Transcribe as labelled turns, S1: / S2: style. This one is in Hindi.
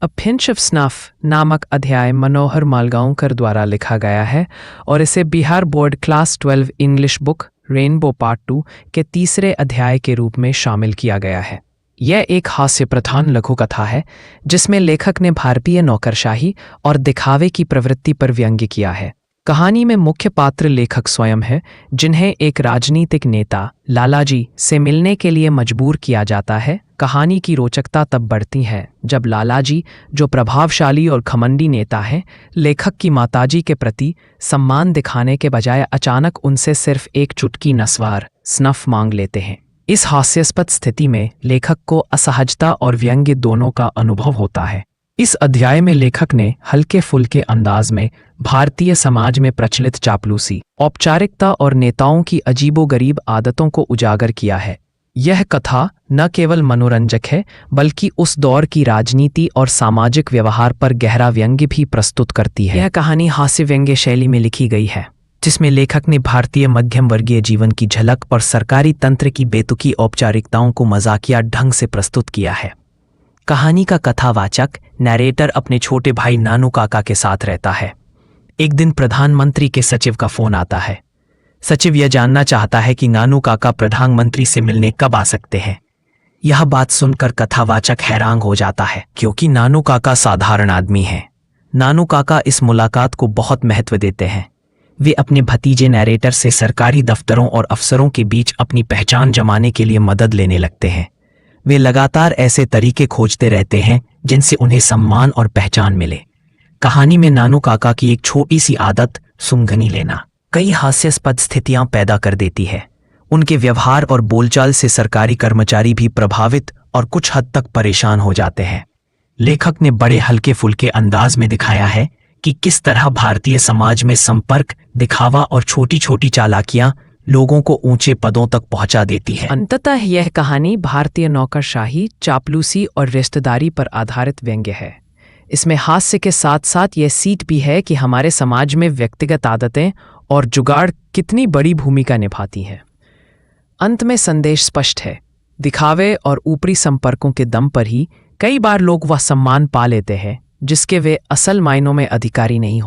S1: अ पिंच ऑफ स्नफ नामक अध्याय मनोहर मालगांवकर द्वारा लिखा गया है और इसे Bihar board class 12 English book rainbow part 2 के तीसरे अध्याय के रूप में शामिल किया गया है। यह एक हास्य प्रधान लघु कथा है जिसमें लेखक ने भारतीय नौकरशाही और दिखावे की प्रवृत्ति पर व्यंग्य किया है। कहानी में मुख्य पात्र लेखक स्वयं है, जिन्हें एक राजनीतिक नेता लालाजी से मिलने के लिए मजबूर किया जाता है। कहानी की रोचकता तब बढ़ती है जब लालाजी, जो प्रभावशाली और घमंडी नेता हैं, लेखक की माताजी के प्रति सम्मान दिखाने के बजाय अचानक उनसे सिर्फ एक चुटकी नस्वार स्नफ मांग लेते हैं। इस हास्यास्पद स्थिति में लेखक को असहजता और व्यंग्य दोनों का अनुभव होता है। इस अध्याय में लेखक ने हल्के फुल्के अंदाज में भारतीय समाज में प्रचलित चापलूसी, औपचारिकता और नेताओं की अजीबोगरीब आदतों को उजागर किया है। यह कथा न केवल मनोरंजक है बल्कि उस दौर की राजनीति और सामाजिक व्यवहार पर गहरा व्यंग्य भी प्रस्तुत करती है। यह कहानी हास्य व्यंग्य शैली में लिखी गई है, जिसमें लेखक ने भारतीय मध्यम वर्गीय जीवन की झलक और सरकारी तंत्र की बेतुकी औपचारिकताओं को मजाकिया ढंग से प्रस्तुत किया है। कहानी का कथावाचक नैरेटर अपने छोटे भाई नानू काका के साथ रहता है। एक दिन प्रधानमंत्री के सचिव का फोन आता है। सचिव यह जानना चाहता है कि नानू काका प्रधानमंत्री से मिलने कब आ सकते हैं। यह बात सुनकर कथावाचक हैरान हो जाता है, क्योंकि नानू काका साधारण आदमी हैं। नानू काका इस मुलाकात को बहुत महत्व देते हैं। वे अपने भतीजे नैरेटर से सरकारी दफ्तरों और अफसरों के बीच अपनी पहचान जमाने के लिए मदद लेने लगते हैं। वे लगातार ऐसे तरीके खोजते रहते हैं जिनसे उन्हें सम्मान और पहचान मिले। कहानी में नानू काका की एक छोटी सी आदत, सूंघनी लेना, कई हास्यास्पद स्थितियां पैदा कर देती है। उनके व्यवहार और बोलचाल से सरकारी कर्मचारी भी प्रभावित और कुछ हद तक परेशान हो जाते हैं। लेखक ने बड़े हल्के फुल्के अंदाज में दिखाया है कि किस तरह भारतीय समाज में संपर्क, दिखावा और छोटी छोटी चालाकियां लोगों को ऊंचे पदों तक पहुंचा देती है। अंततः यह कहानी भारतीय नौकरशाही, चापलूसी और रिश्तेदारी पर आधारित व्यंग्य है। इसमें हास्य के साथ साथ यह सीख भी है कि हमारे समाज में व्यक्तिगत आदतें और जुगाड़ कितनी बड़ी भूमिका निभाती हैं। अंत में संदेश स्पष्ट है, दिखावे और ऊपरी संपर्कों के दम पर ही कई बार लोग वह सम्मान पा लेते हैं जिसके वे असल मायनों में अधिकारी नहीं होते।